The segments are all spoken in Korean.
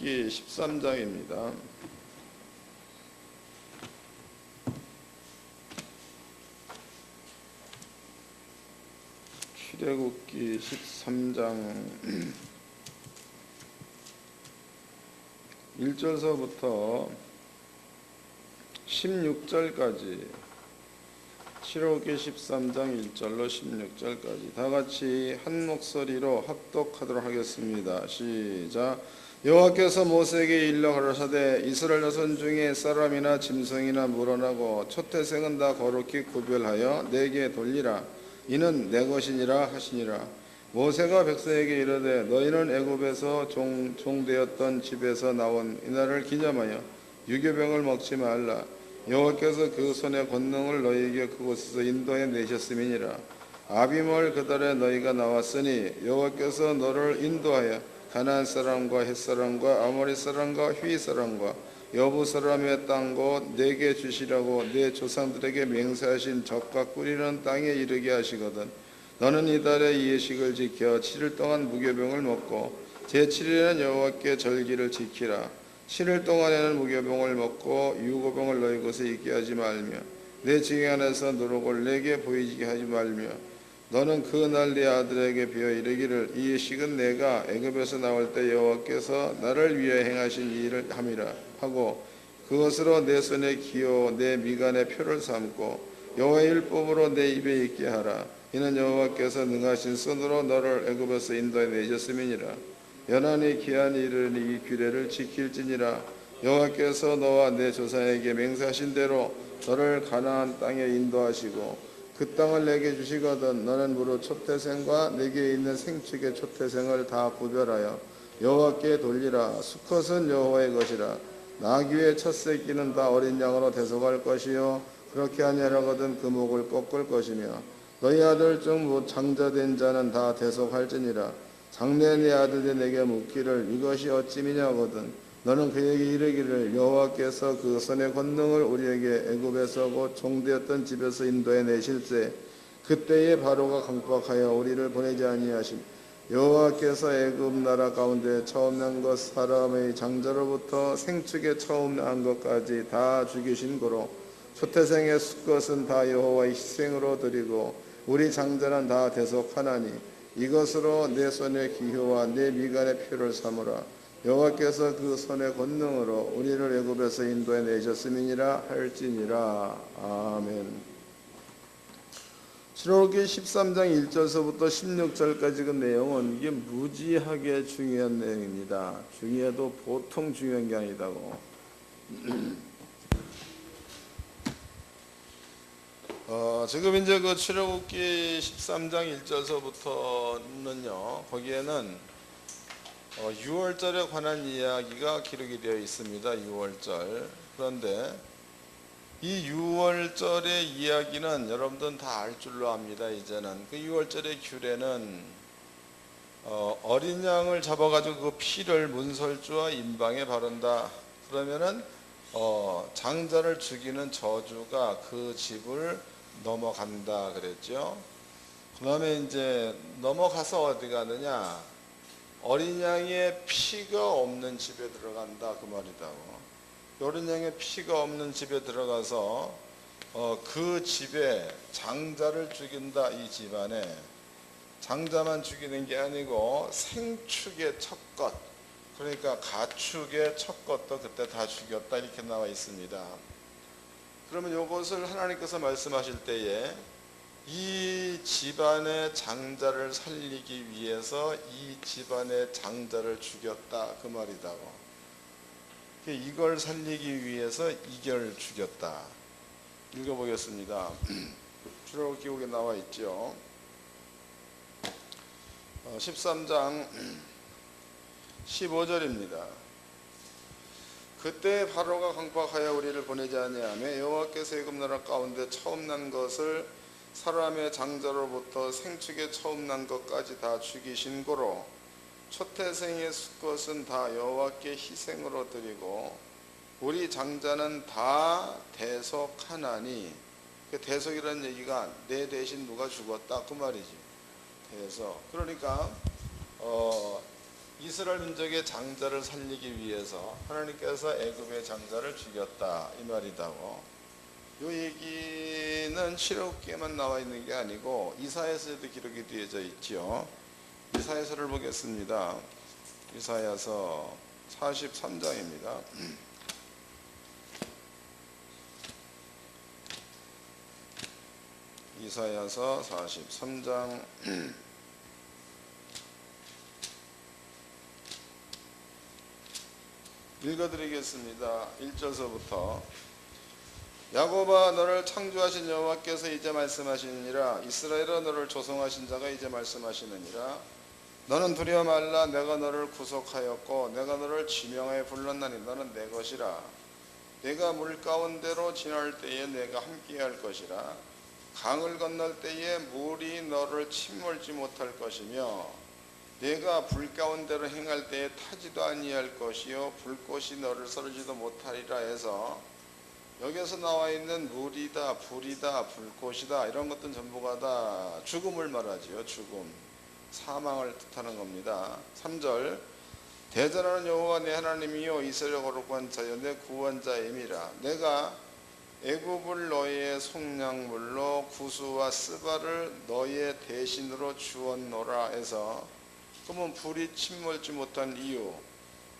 출애굽기 13장입니다. 출애굽기 13장 1절서부터 16절까지, 출애굽기 13장 1절로 16절까지 다 같이 한 목소리로 합독하도록 하겠습니다. 시작. 여호와께서 모세에게 일러 가라사대 이스라엘 자손 중에 사람이나 짐승이나 물어나고 초태생은 다 거룩히 구별하여 내게 돌리라. 이는 내 것이니라 하시니라. 모세가 백성에게 이르되 너희는 애굽에서 종되었던 집에서 나온 이날을 기념하여 유교병을 먹지 말라. 여호와께서 그 손의 권능을 너희에게 그곳에서 인도해 내셨음이니라. 아비몰 그달에 너희가 나왔으니 여호와께서 너를 인도하여 가나안 사람과 헷 사람과 아모리 사람과 휘 사람과 여부 사람의 땅 곧 내게 주시라고 내 조상들에게 맹세하신 젖과 꿀이는 땅에 이르게 하시거든. 너는 이달에 이 예식을 지켜 7일 동안 무교병을 먹고 제7일에는 여호와께 절기를 지키라. 7일 동안에는 무교병을 먹고 유고병을 너희 곳에 있게 하지 말며 내 징에 안에서 누룩을 내게 보이게 하지 말며 너는 그날 네 아들에게 비어 이르기를 이 예식은 내가 애굽에서 나올 때 여호와께서 나를 위해 행하신 일을 함이라 하고 그것으로 내 손에 기호 내 미간에 표를 삼고 여호와의 율법으로 내 입에 있게 하라. 이는 여호와께서 능하신 손으로 너를 애굽에서 인도해 내셨음이니라. 연한이 기한이 이르니 이 규례를 지킬지니라. 여호와께서 너와 내 조상에게 맹세하신 대로 너를 가나안 땅에 인도하시고 그 땅을 내게 주시거든. 너는 무릇 초태생과 내게 있는 생축의 초태생을 다 구별하여 여호와께 돌리라. 수컷은 여호와의 것이라. 나귀의 첫 새끼는 다 어린 양으로 대속할 것이요 그렇게 아니하거든 그 목을 꺾을 것이며 너희 아들 중 장자된 자는 다 대속할지니라. 장래 네 아들이 내게 묻기를 이것이 어찌미냐거든. 너는 그에게 이르기를 여호와께서 그 손의 권능을 우리에게 애굽에서 곧 종되었던 집에서 인도해 내실세 그때에 바로가 강박하여 우리를 보내지 아니하심. 여호와께서 애굽 나라 가운데 처음 난 것 사람의 장자로부터 생축에 처음 난 것까지 다 죽이신 고로 초태생의 수컷은 다 여호와의 희생으로 드리고 우리 장자는 다 대속하나니 이것으로 내 손의 기호와 내 미간의 표를 삼으라. 여호와께서 그 손의 권능으로 우리를 애굽에서 인도해 내셨음이니라 할지니라. 아멘. 출애굽기 13장 1절서부터 16절까지 그 내용은 이게 무지하게 중요한 내용입니다. 중요해도 보통 중요한 게 아니다고. 지금 이제 그 출애굽기 13장 1절서부터는요, 거기에는 6월절에 관한 이야기가 기록이 되어 있습니다. 6월절. 그런데 이 6월절의 이야기는 여러분들은 다 알 줄로 압니다. 이제는 그 6월절의 규례는 어린 양을 잡아가지고 그 피를 문설주와 임방에 바른다. 그러면은 장자를 죽이는 저주가 그 집을 넘어간다 그랬죠. 그다음에 이제 넘어가서 어디 가느냐? 어린 양의 피가 없는 집에 들어간다 그 말이다고. 어린 양의 피가 없는 집에 들어가서 그 집에 장자를 죽인다. 이 집안에 장자만 죽이는 게 아니고 생축의 첫것, 그러니까 가축의 첫것도 그때 다 죽였다 이렇게 나와 있습니다. 그러면 이것을 하나님께서 말씀하실 때에 이 집안의 장자를 살리기 위해서 이 집안의 장자를 죽였다 그 말이다고. 이걸 살리기 위해서 이걸 죽였다. 읽어보겠습니다. 출애굽기 기록에 나와 있죠. 13장 15절입니다. 그때 바로가 강박하여 우리를 보내지 아니하며 여호와께서 애굽 나라 가운데 처음 난 것을 사람의 장자로부터 생축에 처음 난 것까지 다 죽이신 고로 초태생의 수컷은 다 여호와께 희생으로 드리고 우리 장자는 다 대속하나니, 그 대속이라는 얘기가 내 대신 누가 죽었다 그 말이지. 대속. 그러니까 이스라엘 민족의 장자를 살리기 위해서 하나님께서 애굽의 장자를 죽였다 이 말이다고. 이 얘기는 실록기에만 나와 있는 게 아니고 이사야서에도 기록이 되어져 있죠. 이사야서를 보겠습니다. 이사야서 43장입니다. 이사야서 43장 읽어드리겠습니다. 1절서부터 야곱아 너를 창조하신 여호와께서 이제 말씀하시느니라. 이스라엘아 너를 조성하신 자가 이제 말씀하시느니라. 너는 두려워 말라. 내가 너를 구속하였고 내가 너를 지명하여 불렀나니 너는 내 것이라. 내가 물 가운데로 지날 때에 내가 함께할 것이라. 강을 건널 때에 물이 너를 침몰지 못할 것이며 내가 불 가운데로 행할 때에 타지도 아니할 것이요 불꽃이 너를 썰지도 못하리라 해서 여기에서 나와 있는 물이다, 불이다, 불꽃이다 이런 것들은 전부가 다 죽음을 말하지요. 죽음, 사망을 뜻하는 겁니다. 3절 대전하는 여호와 내 하나님이요 이스라엘 거룩한 자여 내 구원자임이라. 내가 애굽을 너의 속량물로 구수와 스바를 너의 대신으로 주었노라 해서 그러면 불이 침몰지 못한 이유,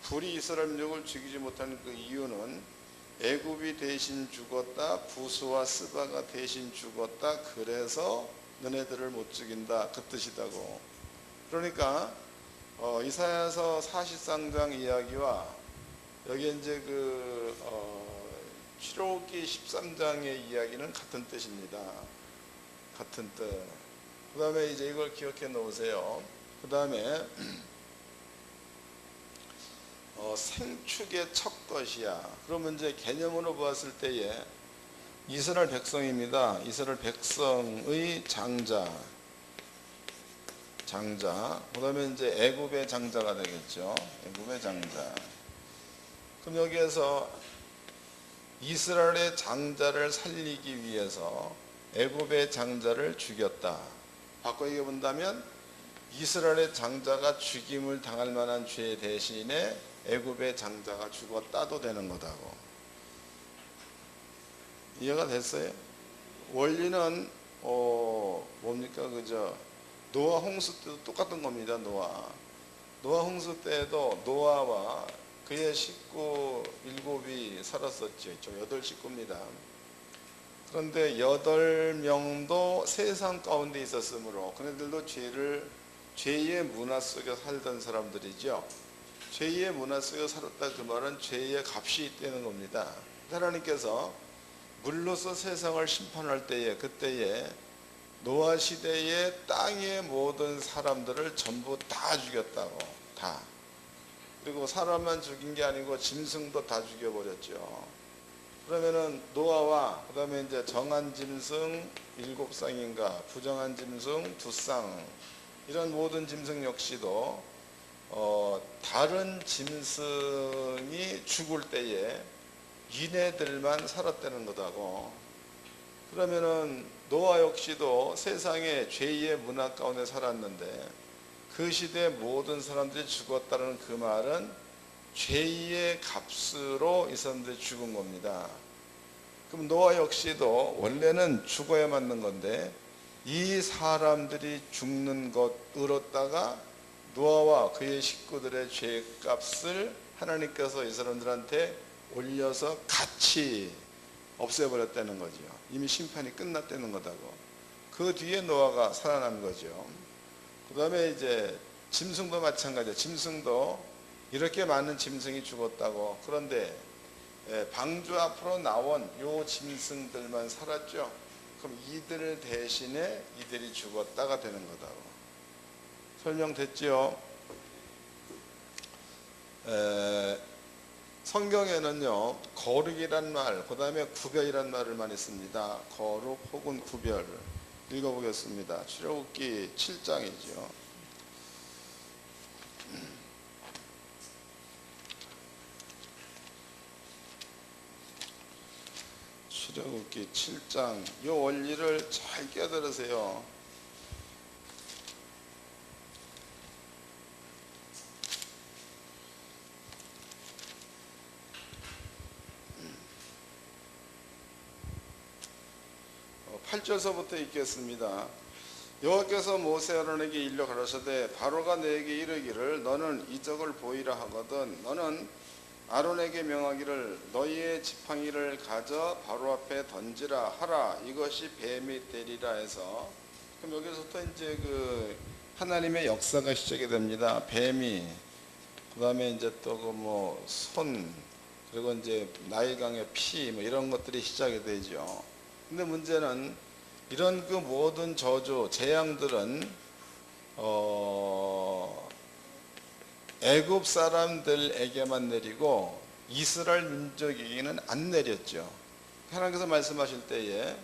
불이 이스라엘 민족을 죽이지 못한 그 이유는 애굽이 대신 죽었다, 구수와 스바가 대신 죽었다, 그래서 너네들을 못 죽인다 그 뜻이다고. 그러니까 이사야서 43장 이야기와 여기 이제 출애굽기 13장의 이야기는 같은 뜻입니다. 같은 뜻. 그 다음에 이제 이걸 기억해 놓으세요. 그 다음에 생축의 첫 것이야. 그러면 이제 개념으로 보았을 때에 이스라엘 백성입니다. 이스라엘 백성의 장자. 그 다음에 이제 애굽의 장자가 되겠죠. 애굽의 장자. 그럼 여기에서 이스라엘의 장자를 살리기 위해서 애굽의 장자를 죽였다. 바꿔 얘기해 본다면 이스라엘의 장자가 죽임을 당할 만한 죄 대신에 애굽의 장자가 죽었다도 되는 거다고. 이해가 됐어요? 원리는 뭡니까 그저 노아 홍수 때도 똑같은 겁니다. 노아 홍수 때에도 노아와 그의 식구 7이 살았었죠. 8식구입니다. 그런데 8명도 세상 가운데 있었으므로 그네들도 죄의 문화 속에 살던 사람들이죠. 죄의 문화 속에 살았다 그 말은 죄의 값이 있다는 겁니다. 하나님께서 물로서 세상을 심판할 때에 그때에 노아 시대의 땅의 모든 사람들을 전부 다 죽였다고. 다. 그리고 사람만 죽인 게 아니고 짐승도 다 죽여버렸죠. 그러면은 노아와 그 다음에 이제 정한 짐승 7쌍인가 부정한 짐승 2쌍 이런 모든 짐승 역시도 다른 짐승이 죽을 때에 이네들만 살았다는 거다고. 그러면은 노아 역시도 세상에 죄의 문화 가운데 살았는데 그 시대 모든 사람들이 죽었다는 그 말은 죄의 값으로 이 사람들이 죽은 겁니다. 그럼 노아 역시도 원래는 죽어야 맞는 건데 이 사람들이 죽는 것으로다가 노아와 그의 식구들의 죄값을 하나님께서 이 사람들한테 올려서 같이 없애버렸다는 거죠. 이미 심판이 끝났다는 거다고. 그 뒤에 노아가 살아난 거죠. 그 다음에 이제 짐승도 마찬가지예요. 짐승도 이렇게 많은 짐승이 죽었다고. 그런데 방주 앞으로 나온 요 짐승들만 살았죠. 그럼 이들 대신에 이들이 죽었다가 되는 거다고. 설명됐죠? 성경에는요 거룩이란 말, 그 다음에 구별이란 말을 많이 씁니다. 거룩 혹은 구별. 읽어보겠습니다. 출애굽기 7장이죠. 출애굽기 7장. 이 원리를 잘 깨달으세요. 8절서부터 읽겠습니다. 여호와께서 모세 아론에게 일러 가라사대 바로가 내게 이르기를 너는 이적을 보이라 하거든 너는 아론에게 명하기를 너희의 지팡이를 가져 바로 앞에 던지라 하라 이것이 뱀이 되리라 해서 그럼 여기서부터 이제 그 하나님의 역사가 시작이 됩니다. 뱀이 그다음에 이제 또 그 뭐 손 그리고 이제 나일강의 피 뭐 이런 것들이 시작이 되죠. 근데 문제는 이런 그 모든 저주 재앙들은 애굽 사람들에게만 내리고 이스라엘 민족에게는 안 내렸죠. 하나님께서 말씀하실 때에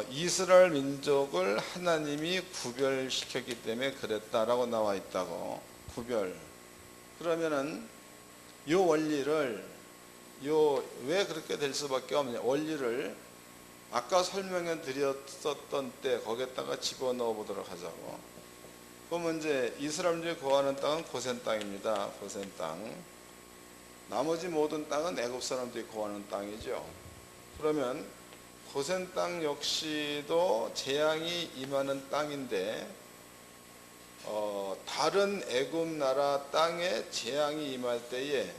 이스라엘 민족을 하나님이 구별시켰기 때문에 그랬다라고 나와 있다고. 구별. 그러면은 요 원리를 왜 그렇게 될 수밖에 없냐 원리를 아까 설명해 드렸었던 때 거기에다가 집어넣어 보도록 하자고. 그러면 이제 이스라엘들이 거하는 땅은 고센 땅입니다. 고센 땅. 나머지 모든 땅은 애굽 사람들이 거하는 땅이죠. 그러면 고센 땅 역시도 재앙이 임하는 땅인데 다른 애굽 나라 땅에 재앙이 임할 때에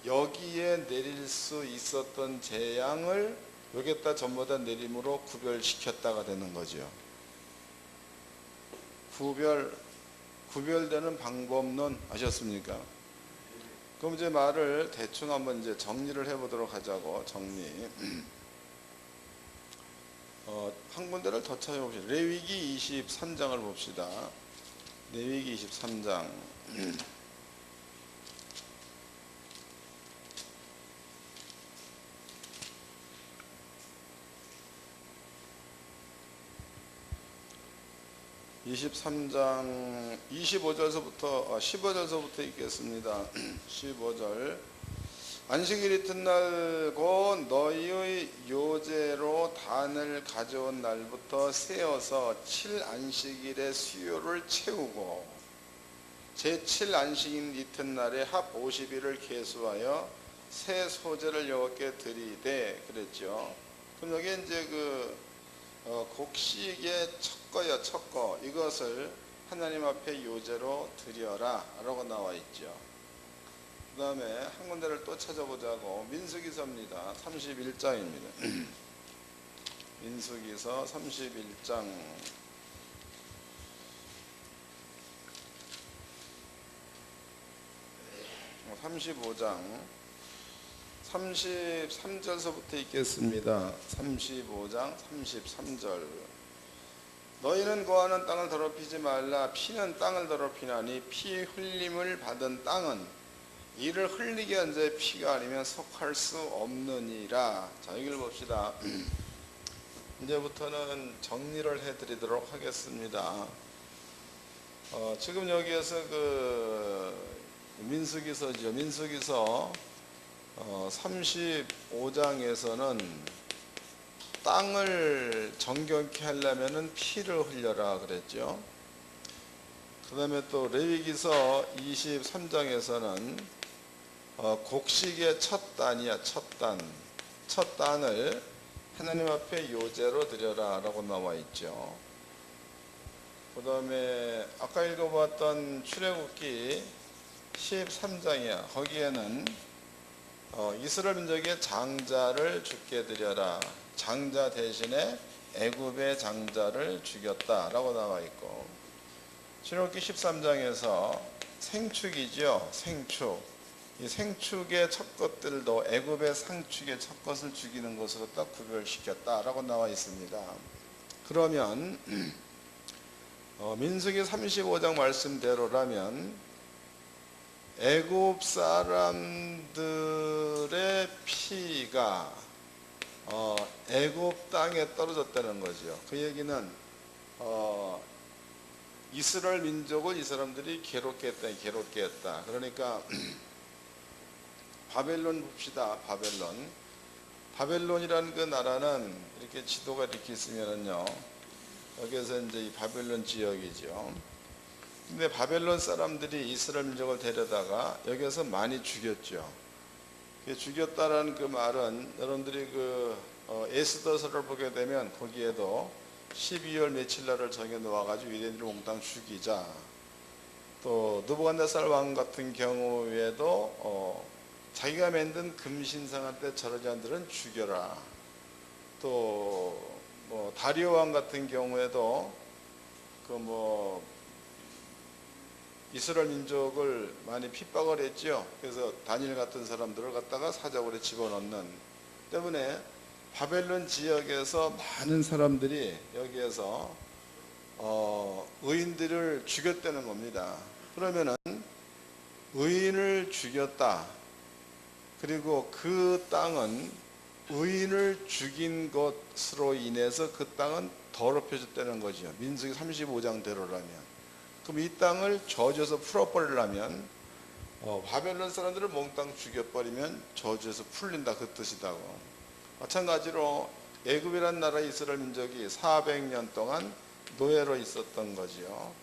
여기에 내릴 수 있었던 재앙을 여기에다 전부 다 내림으로 구별시켰다가 되는 거죠. 구별되는 방법론 아셨습니까? 그럼 이제 말을 대충 한번 이제 정리를 해보도록 하자고. 정리. 한 군데를 더 찾아봅시다. 레위기 23장을 봅시다. 레위기 23장. 23장 25절서부터 15절서부터 읽겠습니다. 15절 안식일 이튿날 곧 너희의 요제로 단을 가져온 날부터 세어서 7안식일의 수요를 채우고 제7 안식일 이튿날에 합 50일을 계수하여 새 소제를 여호와께 드리되 그랬죠. 그럼 여기 이제 곡식의 첫 거 이것을 하나님 앞에 요제로 드려라 라고 나와 있죠. 그 다음에 한 군데를 또 찾아보자고. 민수기서입니다. 31장입니다. 민수기서 31장 35장 33절서부터 읽겠습니다. 35장 33절 너희는 거하는 땅을 더럽히지 말라. 피는 땅을 더럽히나니 피 흘림을 받은 땅은 이를 흘리게 한 자의 피가 아니면 속할 수 없느니라. 자, 여기를 봅시다. 이제부터는 정리를 해드리도록 하겠습니다. 지금 여기에서 민수기서죠. 민수기서 35장에서는 땅을 정결케 하려면은 피를 흘려라 그랬죠. 그 다음에 또 레위기서 23장에서는 곡식의 첫 단이야. 첫 단을 하나님 앞에 요제로 드려라 라고 나와 있죠. 그 다음에 아까 읽어봤던 출애굽기 13장이야. 거기에는 이스라엘 민족의 장자를 죽게 드려라. 장자 대신에 애굽의 장자를 죽였다라고 나와 있고, 출애굽기 13장에서 생축이죠. 생축. 이 생축의 첫 것들도 애굽의 상축의 첫 것을 죽이는 것으로 딱 구별시켰다라고 나와 있습니다. 그러면 민수기 35장 말씀대로라면 애굽 사람들의 피가 애굽 땅에 떨어졌다는 거죠. 그 얘기는 이스라엘 민족을 이 사람들이 괴롭게 했다. 그러니까 바벨론 봅시다. 바벨론이라는 그 나라는 이렇게 지도가 이렇게 있으면은요, 여기에서 이제 이 바벨론 지역이죠. 근데 바벨론 사람들이 이스라엘 민족을 데려다가 여기서 많이 죽였죠. 죽였다라는 그 말은 여러분들이 에스더서를 보게 되면 거기에도 12월 며칠 날을 정해 놓아가지고 유대인들을 몽땅 죽이자. 또 느부갓네살 왕 같은 경우에도 자기가 만든 금신상한테 절하지 않은 들은 죽여라. 또 다리오 왕 같은 경우에도 이스라엘 민족을 많이 핍박을 했죠. 그래서 다니엘 같은 사람들을 갖다가 사자굴에 집어넣는 때문에 바벨론 지역에서 많은 사람들이 여기에서 의인들을 죽였다는 겁니다. 그러면은 의인을 죽였다. 그리고 그 땅은 의인을 죽인 것으로 인해서 그 땅은 더럽혀졌다는 거죠. 민수기 35장대로라면. 그럼 이 땅을 저주에서 풀어버리려면 바벨론 사람들을 몽땅 죽여버리면 저주에서 풀린다, 그 뜻이다고. 마찬가지로 애굽이란 나라 이스라엘 민족이 400년 동안 노예로 있었던 거지요.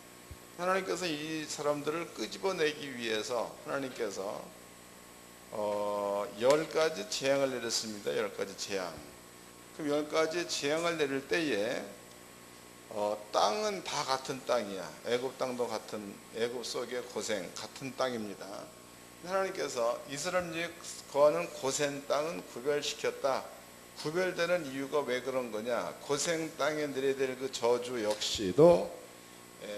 하나님께서 이 사람들을 끄집어내기 위해서 하나님께서 10가지 재앙을 내렸습니다. 10가지 재앙. 그럼 10가지 재앙을 내릴 때에 땅은 다 같은 땅이야. 애굽 땅도 같은, 애굽 속의 고생 같은 땅입니다. 하나님께서 이스라엘 거하는 고센 땅은 구별시켰다. 구별되는 이유가 왜 그런 거냐? 고생 땅에 내려야 될 그 저주 역시도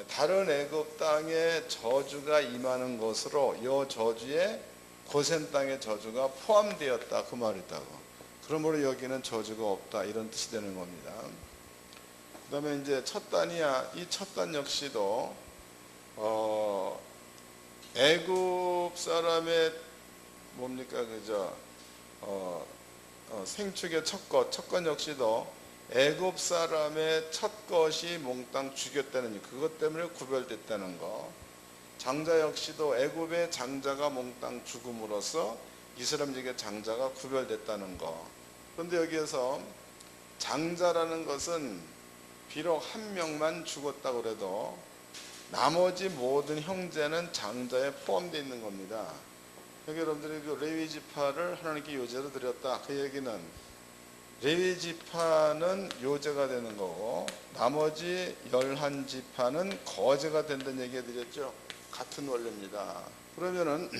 다른 애굽 땅에 저주가 임하는 것으로 이 저주에 고센 땅의 저주가 포함되었다, 그 말이다고. 그러므로 여기는 저주가 없다, 이런 뜻이 되는 겁니다. 그 다음에 이제 첫 단이야. 이 첫 단 역시도 애굽 사람의 뭡니까 그저 생축의 첫 것 역시도 애굽 사람의 첫 것이 몽땅 죽였다는 그것 때문에 구별됐다는 거. 장자 역시도 애굽의 장자가 몽땅 죽음으로써 이스라엘의 장자가 구별됐다는 거. 그런데 여기에서 장자라는 것은 비록 한 명만 죽었다고 해도 나머지 모든 형제는 장자에 포함되어 있는 겁니다. 여기 여러분들이 그 레위 지파를 하나님께 요제로 드렸다. 그 얘기는 레위 지파는 요제가 되는 거고 나머지 11지파는 거제가 된다는 얘기 드렸죠. 같은 원리입니다. 그러면은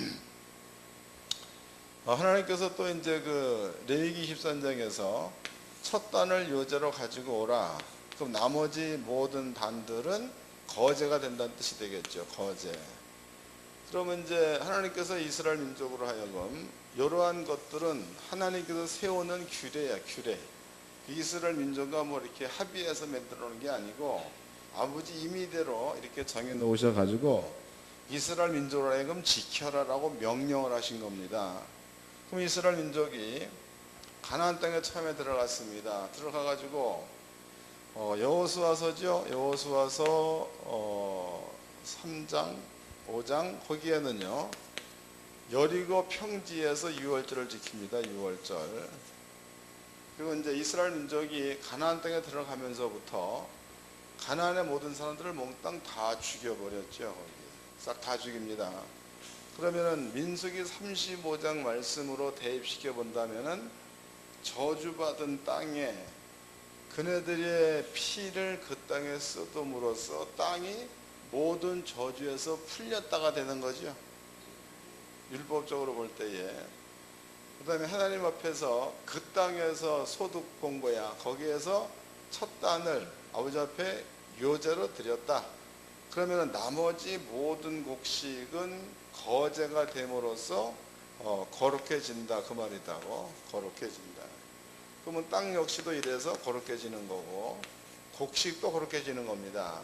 하나님께서 또 이제 그 레위기 13장에서 첫 단을 요제로 가지고 오라. 그럼 나머지 모든 단들은 거제가 된다는 뜻이 되겠죠. 거제. 그러면 이제 하나님께서 이스라엘 민족으로 하여금 이러한 것들은 하나님께서 세우는 규례야, 규례. 이스라엘 민족과 뭐 이렇게 합의해서 만들어 놓은 게 아니고 아버지 임의대로 이렇게 정해 놓으셔 가지고 이스라엘 민족으로 하여금 지켜라라고 명령을 하신 겁니다. 그럼 이스라엘 민족이 가나안 땅에 처음에 들어갔습니다. 들어가 가지고 여호수아서죠. 여호수아서 3장 5장 거기에는요 여리고 평지에서 유월절을 지킵니다. 유월절. 그리고 이제 이스라엘 민족이 가나안 땅에 들어가면서부터 가나안의 모든 사람들을 몽땅 다 죽여버렸죠. 싹 다 죽입니다. 그러면은 민수기 35장 말씀으로 대입시켜 본다면은 저주받은 땅에 그네들의 피를 그 땅에 쏟음으로써 땅이 모든 저주에서 풀렸다가 되는 거죠. 율법적으로 볼 때에. 그 다음에 하나님 앞에서 그 땅에서 소득 본 거야. 거기에서 첫 단을 아버지 앞에 요제로 드렸다. 그러면 나머지 모든 곡식은 거제가 됨으로써 거룩해진다, 그 말이다고. 거룩해진다. 그러면 땅 역시도 이래서 거룩해지는 거고 곡식도 거룩해지는 겁니다.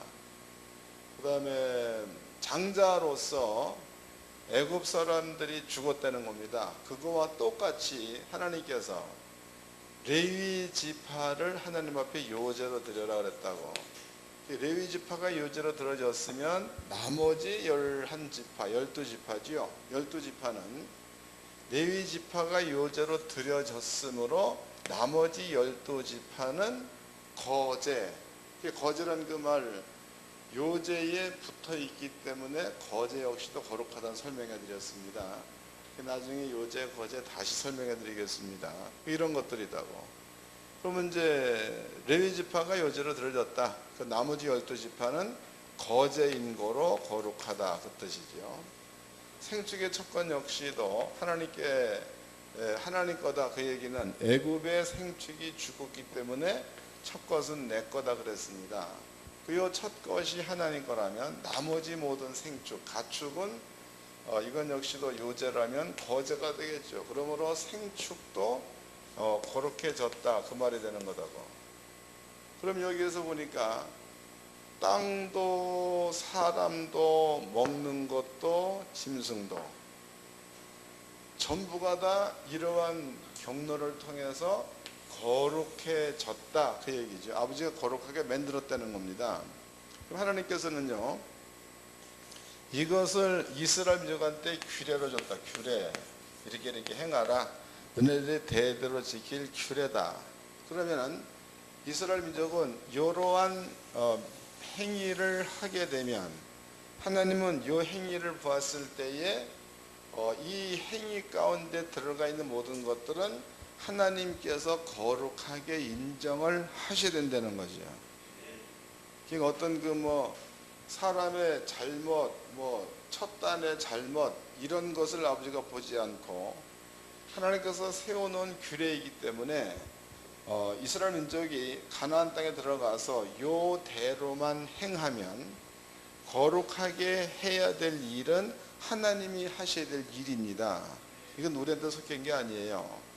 그 다음에 장자로서 애굽 사람들이 죽었다는 겁니다. 그거와 똑같이 하나님께서 레위 지파를 하나님 앞에 요제로 드려라 그랬다고. 레위 지파가 요제로 들어졌으면 나머지 11지파, 12지파지요. 12지파는 레위 지파가 요제로 드려졌으므로 나머지 12지파는 거제. 거제란 그 말 요제에 붙어 있기 때문에 거제 역시도 거룩하다는 설명해 드렸습니다. 나중에 요제, 거제 다시 설명해 드리겠습니다. 이런 것들이다고. 그러면 이제 레위 지파가 요제로 들어졌다. 그 나머지 12지파는 거제 인고로 거룩하다 그 뜻이죠. 생축의 첫건 역시도 하나님께 하나님 거다. 그 얘기는 애굽의 생축이 죽었기 때문에 첫 것은 내 거다 그랬습니다. 그 첫 것이 하나님 거라면 나머지 모든 생축, 가축은 이건 역시도 요제라면 거제가 되겠죠. 그러므로 생축도 거룩해졌다 그 말이 되는 거다고. 그럼 여기에서 보니까 땅도 사람도 먹는 것도 짐승도 전부가 다 이러한 경로를 통해서 거룩해졌다 그 얘기죠. 아버지가 거룩하게 만들었다는 겁니다. 그럼 하나님께서는요 이것을 이스라엘 민족한테 규례로 줬다. 규례 이렇게 행하라. 너네들이 대대로 지킬 규례다. 그러면은 이스라엘 민족은 이러한 행위를 하게 되면 하나님은 이 행위를 보았을 때에 이 행위 가운데 들어가 있는 모든 것들은 하나님께서 거룩하게 인정을 하셔야 된다는 거죠. 그러니까 어떤 사람의 잘못, 첫 단의 잘못 이런 것을 아버지가 보지 않고 하나님께서 세워놓은 규례이기 때문에 이스라엘 민족이 가나안 땅에 들어가서 요 대로만 행하면 거룩하게 해야 될 일은 하나님이 하셔야 될 일입니다. 이건 우리한테 속한 게 아니에요.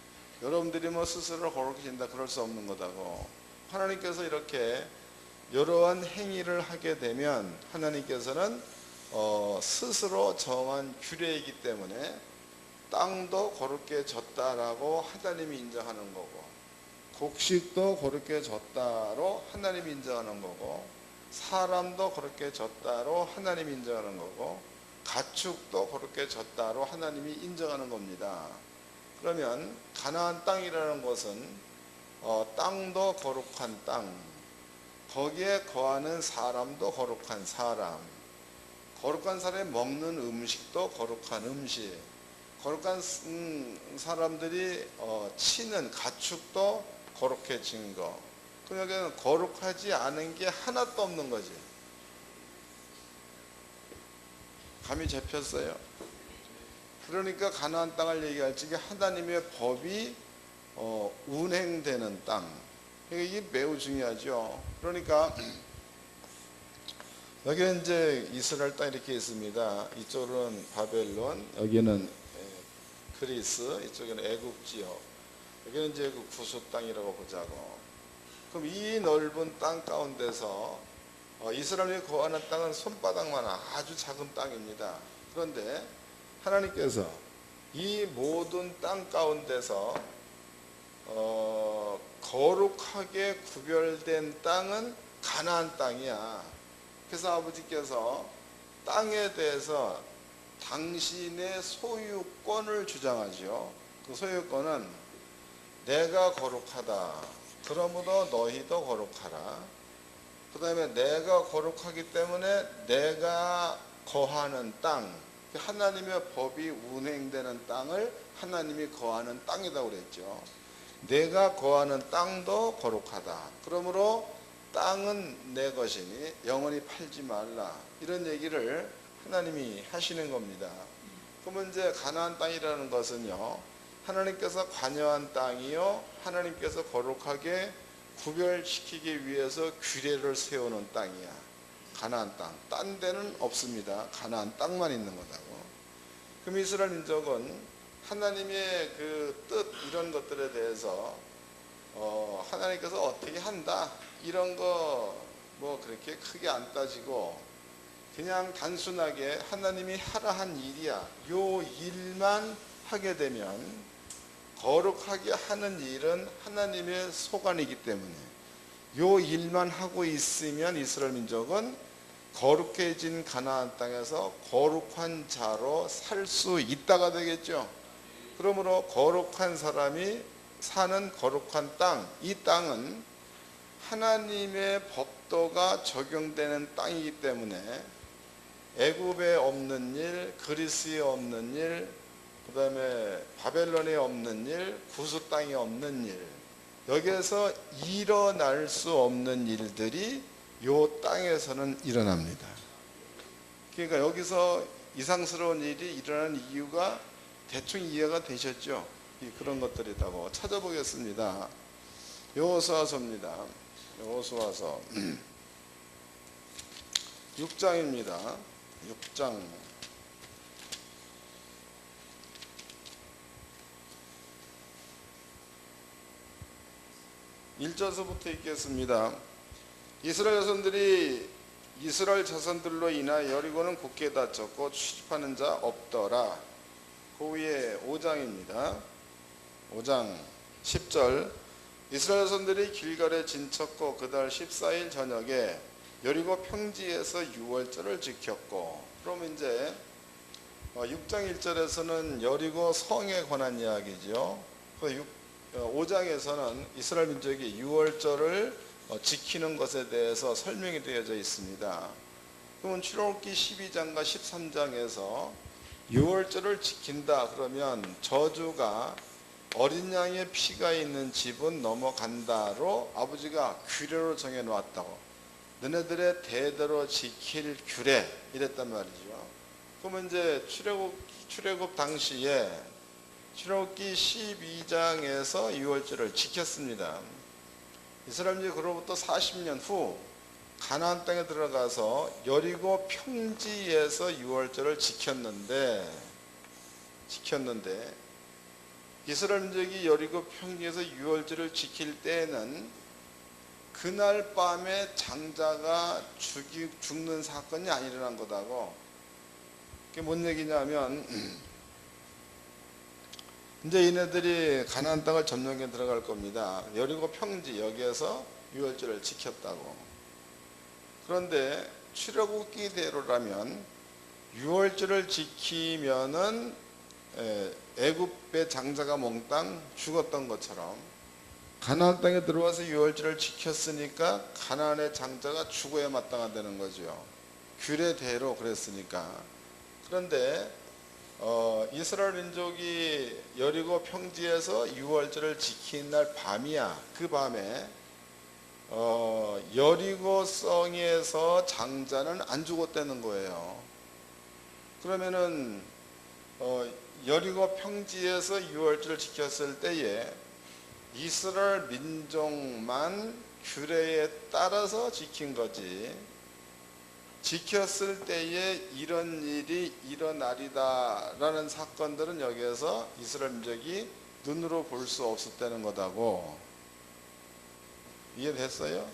여러분들이 스스로 거룩해진다 그럴 수 없는 거다고. 하나님께서 이렇게 이러한 행위를 하게 되면 하나님께서는 스스로 정한 규례이기 때문에 땅도 거룩게 졌다라고 하나님이 인정하는 거고 곡식도 거룩게 졌다로 하나님이 인정하는 거고 사람도 거룩게 졌다로 하나님이 인정하는 거고 가축도 거룩게 졌다로 하나님이 인정하는 겁니다. 그러면 가나안 땅이라는 것은 땅도 거룩한 땅, 거기에 거하는 사람도 거룩한 사람, 거룩한 사람이 먹는 음식도 거룩한 음식, 거룩한 사람들이 치는 가축도 거룩해진 거. 그러니까 거룩하지 않은 게 하나도 없는 거지. 감이 잡혔어요? 그러니까 가나안 땅을 얘기할 적에 하나님의 법이 운행되는 땅. 이게 매우 중요하죠. 그러니까 여기는 이제 이스라엘 땅 이렇게 있습니다. 이쪽은 바벨론, 여기는 그리스, 이쪽에는 애국 지역, 여기는 이제 그 구수 땅이라고 보자고. 그럼 이 넓은 땅 가운데서 이스라엘이 거하는 땅은 손바닥만 아주 작은 땅입니다. 그런데 하나님께서 이 모든 땅 가운데서 거룩하게 구별된 땅은 가나안 땅이야. 그래서 아버지께서 땅에 대해서 당신의 소유권을 주장하지요. 그 소유권은 내가 거룩하다. 그러므로 너희도 거룩하라. 그 다음에 내가 거룩하기 때문에 내가 거하는 땅, 하나님의 법이 운행되는 땅을 하나님이 거하는 땅이라고 그랬죠. 내가 거하는 땅도 거룩하다. 그러므로 땅은 내 것이니 영원히 팔지 말라. 이런 얘기를 하나님이 하시는 겁니다. 그러면 이제 가나안 땅이라는 것은요, 하나님께서 관여한 땅이요, 하나님께서 거룩하게 구별시키기 위해서 규례를 세우는 땅이야. 가나안 땅. 딴 데는 없습니다. 가나안 땅만 있는 거다고. 그럼 이스라엘 민족은 하나님의 그 뜻 이런 것들에 대해서 하나님께서 어떻게 한다 이런 거 그렇게 크게 안 따지고 그냥 단순하게 하나님이 하라 한 일이야. 요 일만 하게 되면 거룩하게 하는 일은 하나님의 소관이기 때문에 요 일만 하고 있으면 이스라엘 민족은 거룩해진 가나안 땅에서 거룩한 자로 살 수 있다가 되겠죠. 그러므로 거룩한 사람이 사는 거룩한 땅, 이 땅은 하나님의 법도가 적용되는 땅이기 때문에 애굽에 없는 일, 그리스에 없는 일, 그 다음에 바벨론에 없는 일, 구수 땅에 없는 일, 여기에서 일어날 수 없는 일들이 요 땅에서는 일어납니다. 그러니까 여기서 이상스러운 일이 일어나는 이유가 대충 이해가 되셨죠? 그런 것들이라고 찾아보겠습니다. 여호수아서입니다. 여호수아서 6장입니다. 6장 1절서부터 읽겠습니다. 이스라엘 자손들로 인하여 여리고는 굳게 닫혔고 출입하는 자 없더라. 그 위에 5장입니다. 5장 10절 이스라엘 자손들이 길갈에 진쳤고 그달 14일 저녁에 여리고 평지에서 유월절을 지켰고. 그럼 이제 6장 1절에서는 여리고 성에 관한 이야기죠. 5장에서는 이스라엘 민족이 유월절을 지키는 것에 대해서 설명이 되어져 있습니다. 그러면 출애굽기 12장과 13장에서 유월절을 지킨다 그러면 저주가 어린 양의 피가 있는 집은 넘어간다로 아버지가 규례로 정해놓았다고, 너네들의 대대로 지킬 규례 이랬단 말이죠. 그러면 이제 출애굽 당시에 출애굽기 12장에서 유월절을 지켰습니다. 이스라엘이 그로부터 40년 후 가나안 땅에 들어가서 여리고 평지에서 유월절을 지켰는데 이스라엘 민족이 여리고 평지에서 유월절을 지킬 때에는 그날 밤에 장자가 죽는 사건이 안 일어난 거다고. 그게 뭔 얘기냐면 이제 얘네들이 가나안 땅을 점령해 들어갈 겁니다. 여리고 평지 여기에서 유월절을 지켰다고. 그런데 출애굽기대로라면 유월절을 지키면은 애굽의 장자가 몽땅 죽었던 것처럼 가나안 땅에 들어와서 유월절을 지켰으니까 가나안의 장자가 죽어야 마땅하다는 거죠. 규례대로 그랬으니까. 그런데 이스라엘 민족이 여리고 평지에서 유월절을 지킨 날 밤이야. 그 밤에 여리고 성에서 장자는 안 죽었다는 거예요. 그러면은 여리고 평지에서 유월절을 지켰을 때에 이스라엘 민족만 규례에 따라서 지킨 거지, 지켰을 때에 이런 일이 일어나리다 라는 사건들은 여기에서 이스라엘 민족이 눈으로 볼 수 없었다는 거다고. 이해됐어요?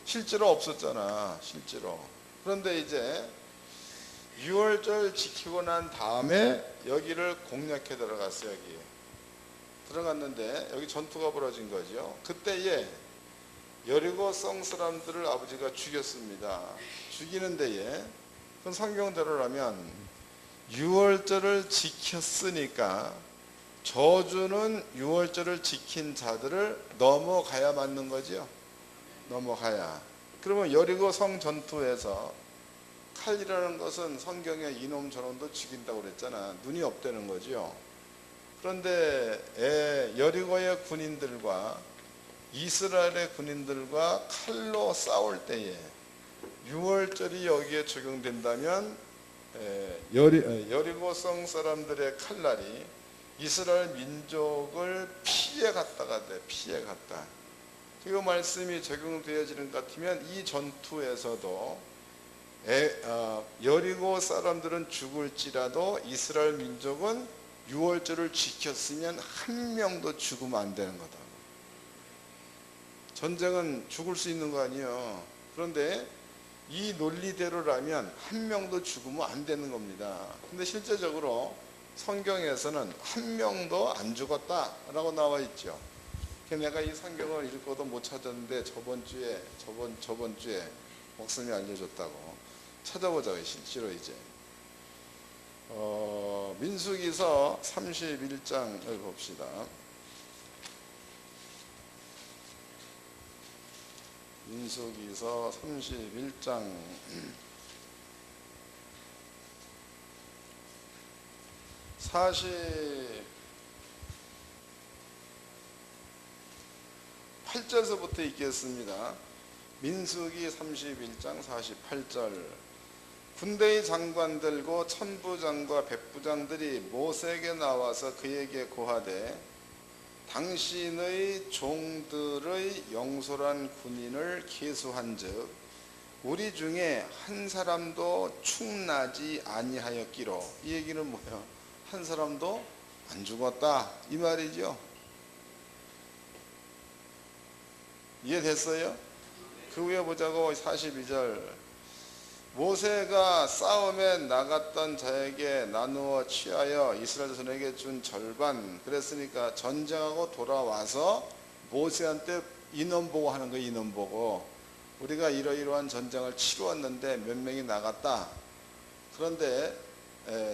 실제로 없었잖아, 실제로. 그런데 이제 유월절 지키고 난 다음에 여기를 공략해 들어갔어요. 여기 들어갔는데 여기 전투가 벌어진 거죠. 그때에 여리고 성 사람들을 아버지가 죽였습니다. 죽이는 데에 그건 성경대로라면 유월절을 지켰으니까 저주는 유월절을 지킨 자들을 넘어가야 맞는 거죠. 넘어가야. 그러면 여리고 성 전투에서 칼이라는 것은 성경에 이놈 저놈도 죽인다고 그랬잖아. 눈이 없다는 거죠. 그런데 여리고의 군인들과 이스라엘의 군인들과 칼로 싸울 때에 유월절이 여기에 적용된다면 여리고성 사람들의 칼날이 이스라엘 민족을 피해갔다가 돼. 피해갔다. 그 말씀이 적용되어지는 것 같으면 이 전투에서도 여리고 사람들은 죽을지라도 이스라엘 민족은 유월절을 지켰으면 한 명도 죽으면 안 되는 거다. 전쟁은 죽을 수 있는 거 아니에요. 그런데 이 논리대로라면 한 명도 죽으면 안 되는 겁니다. 근데 실제적으로 성경에서는 한 명도 안 죽었다라고 나와 있죠. 내가 이 성경을 읽고도 못 찾았는데 저번 주에 목사님이 알려줬다고. 찾아보자고요. 실제로 이제 민수기서 31장을 봅시다. 민수기서 31장 40 48절서부터 읽겠습니다. 민수기 31장 48절. 군대의 장관들과 천부장과 백부장들이 모세에게 나와서 그에게 고하되 당신의 종들의 영솔한 군인을 계수한즉 우리 중에 한 사람도 축나지 아니하였기로. 이 얘기는 뭐예요? 한 사람도 안 죽었다 이 말이죠. 이해됐어요? 그 위에 보자고. 42절. 모세가 싸움에 나갔던 자에게 나누어 취하여 이스라엘 자손에게 준 절반. 그랬으니까 전쟁하고 돌아와서 모세한테 인원 보고 하는 거예요. 인원 보고. 우리가 이러이러한 전쟁을 치루었는데 몇 명이 나갔다. 그런데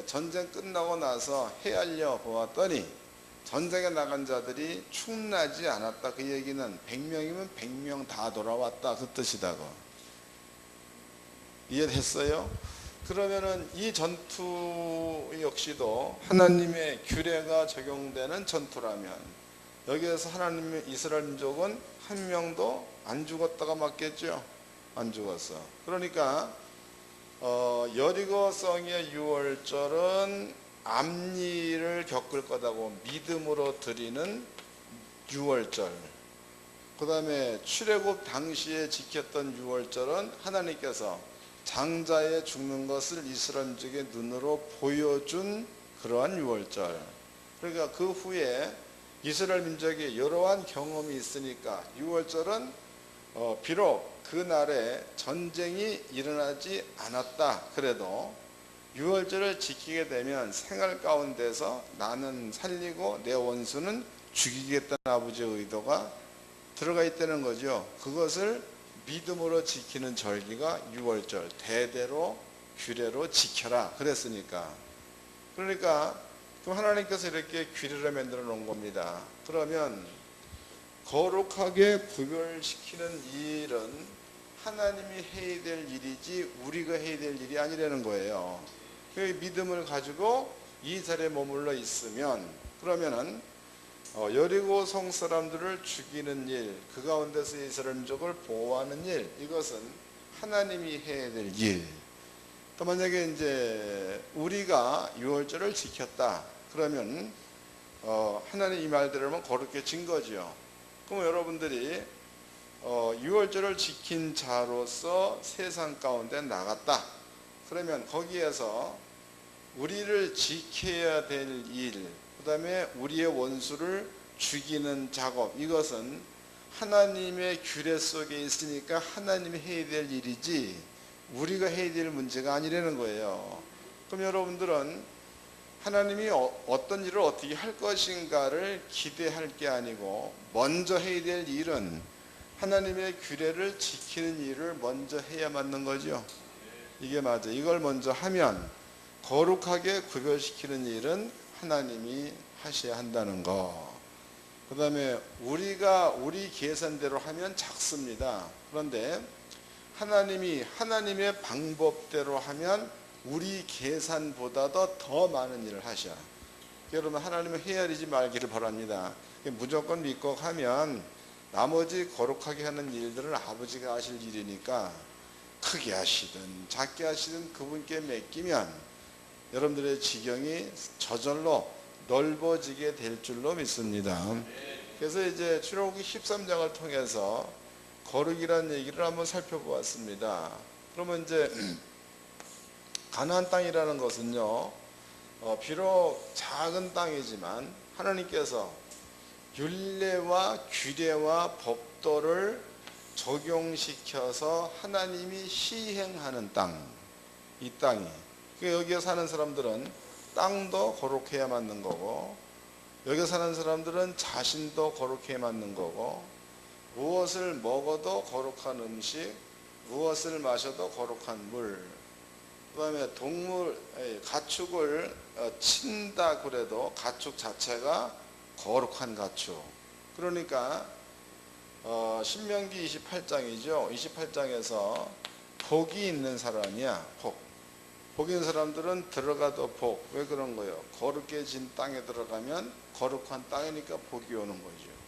전쟁 끝나고 나서 헤아려 보았더니 전쟁에 나간 자들이 축나지 않았다. 그 얘기는 100명이면 100명 다 돌아왔다 그 뜻이다고. 이해됐어요? 그러면은 이 전투 역시도 하나님의 규례가 적용되는 전투라면 여기에서 하나님의 이스라엘 민족은 한 명도 안 죽었다가 맞겠죠? 안 죽었어. 그러니까 여리고성의 유월절은 암리를 겪을 거다고 믿음으로 드리는 유월절. 그 다음에 출애굽 당시에 지켰던 유월절은 하나님께서 장자의 죽는 것을 이스라엘 민족의 눈으로 보여준 그러한 유월절. 그러니까 그 후에 이스라엘 민족이 여러한 경험이 있으니까 유월절은 비록 그날에 전쟁이 일어나지 않았다 그래도 유월절을 지키게 되면 생활 가운데서 나는 살리고 내 원수는 죽이겠다는 아버지의 의도가 들어가 있다는 거죠. 그것을 믿음으로 지키는 절기가 유월절. 대대로 규례로 지켜라 그랬으니까. 그러니까 하나님께서 이렇게 규례를 만들어 놓은 겁니다. 그러면 거룩하게 구별시키는 일은 하나님이 해야 될 일이지 우리가 해야 될 일이 아니라는 거예요. 그 믿음을 가지고 이 자리에 머물러 있으면 그러면은 여리고성 사람들을 죽이는 일, 그 가운데서 이스라엘 민족을 보호하는 일, 이것은 하나님이 해야 될 일. 또 만약에 이제 우리가 유월절을 지켰다 그러면 하나님 이 말대로면 거룩해진 거죠. 그럼 여러분들이 유월절을 지킨 자로서 세상 가운데 나갔다 그러면 거기에서 우리를 지켜야 될 일, 그 다음에 우리의 원수를 죽이는 작업, 이것은 하나님의 규례 속에 있으니까 하나님이 해야 될 일이지 우리가 해야 될 문제가 아니라는 거예요. 그럼 여러분들은 하나님이 어떤 일을 어떻게 할 것인가를 기대할 게 아니고 먼저 해야 될 일은 하나님의 규례를 지키는 일을 먼저 해야 맞는 거죠. 이게 맞아. 이걸 먼저 하면 거룩하게 구별시키는 일은 하나님이 하셔야 한다는 거. 그 다음에 우리가 우리 계산대로 하면 작습니다. 그런데 하나님이 하나님의 방법대로 하면 우리 계산보다도 더 많은 일을 하셔. 여러분 하나님은 헤아리지 말기를 바랍니다. 무조건 믿고 하면 나머지 거룩하게 하는 일들은 아버지가 하실 일이니까 크게 하시든 작게 하시든 그분께 맡기면 여러분들의 지경이 저절로 넓어지게 될 줄로 믿습니다. 그래서 이제 출애굽기 13장을 통해서 거룩이라는 얘기를 한번 살펴보았습니다. 그러면 이제 가나안 땅이라는 것은요, 비록 작은 땅이지만 하나님께서 율례와 규례와 법도를 적용시켜서 하나님이 시행하는 땅, 이 땅이. 여기에 사는 사람들은 땅도 거룩해야 맞는 거고, 여기 사는 사람들은 자신도 거룩해야 맞는 거고, 무엇을 먹어도 거룩한 음식, 무엇을 마셔도 거룩한 물, 그 다음에 가축을 친다 그래도 가축 자체가 거룩한 가축. 그러니까 신명기 28장이죠. 28장에서 복이 있는 사람이야. 복 있는 사람들은 들어가도 복. 왜 그런 거예요? 거룩해진 땅에 들어가면 거룩한 땅이니까 복이 오는 거죠.